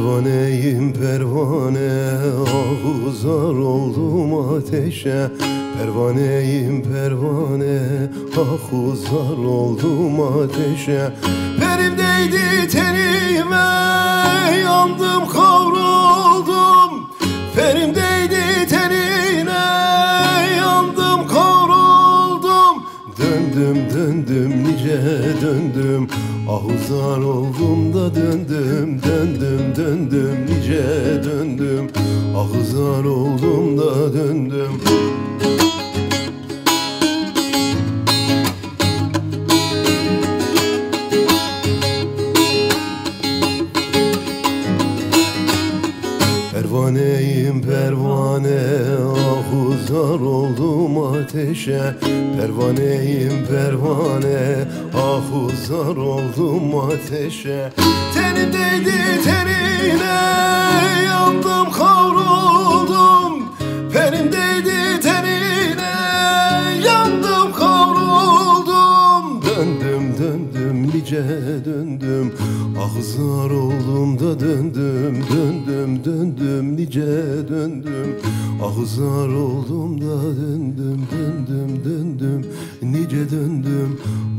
Pervaneyim pervane, ah uzar oldum ateşe. Pervaneyim pervane, ah uzar oldum ateşe. Benim değdi tenime, yandım kavruldum. Benim değdi tenine, yandım kavruldum. Döndüm döndüm nice döndüm, ah uzar oldum da döndüm. Döndüm döndüm nice döndüm, ah uzar oldum da döndüm. Pervaneyim pervane, ah uzar oldum ateşe. Pervaneyim pervane, ah uzar oldum ateşe. Tenim değdi tenine, yandım kavruldum. Benim değdi tenine, yandım kavruldum. Döndüm döndüm nice döndüm, ah zar oldum da döndüm. Döndüm döndüm nice döndüm, ah zar oldum da döndüm. Döndüm döndüm nice döndüm,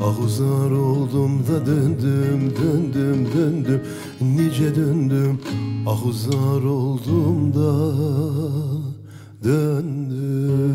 ah zar oldum da döndüm. Döndüm döndüm nice döndüm, ah zar oldum da döndüm.